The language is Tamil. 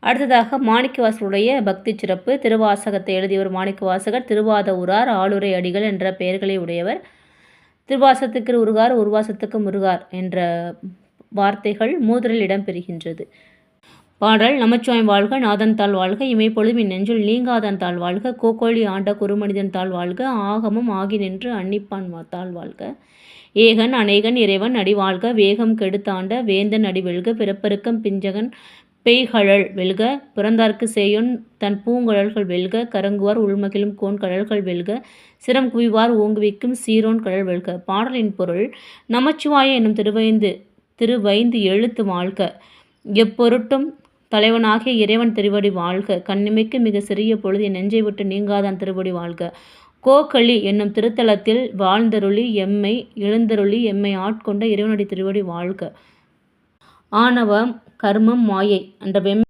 அடுத்ததாக மாணிக்கவாசகருடைய பக்தி சிறப்பு. திருவாசகத்தை எழுதியவர் மாணிக்கவாசகர். திருவாத ஊரார், ஆளுரை அடிகள் என்ற பெயர்களை உடையவர். திருவாசகத்துக்கு உருகார், உருவாசத்துக்கு முருகார் என்ற வார்த்தைகள் மூதரில் இடம்பெறுகின்றது. பாடல். நமச்சிவாயம் வாழ்க, நாதன் தாள் வாழ்க, இமைப்பொழுதும் நெஞ்சுள் நீங்காதான் தாள் வாழ்க, கோக்கொழி ஆண்ட குருமனிதன் தாள் வாழ்க, ஆகமம் ஆகி நின்று அன்னிப்பான் தாள் வாழ்க, ஏகன் அநேகன் இறைவன் அடி வாழ்க, வேகம் கெடுத்தாண்ட வேந்தன் அடி வெல்க, பிறப்பருக்கம் பிஞ்சகன் பெய்கழல் வெல்க, பிறந்தார்க்கு சேயோன் தன் பூங்கழல்கள் வெல்க, கரங்குவார் உள்மகிழும் கோன் கழல்கள் வெல்க, சிரம் குவிவார் ஓங்குவிக்கும் சீரோன் கழல் வெல்க. பாடலின் பொருள். நமச்சிவாய என்னும் திருவைந்து எழுத்து வாழ்க, எப்பொருட்டும் தலைவனாகிய இறைவன் திருவடி வாழ்க, கண்ணிமைக்கு மிக சிறிய பொழுது என் நெஞ்சை விட்டு நீங்காதான் திருவடி வாழ்க, கோக்களி என்னும் திருத்தலத்தில் வாழ்ந்தருளி எம்மை எழுந்தருளி எம்மை ஆட்கொண்ட இறைவனடி திருவடி வாழ்க, ஆணவம் கர்மம் மாயை என்ற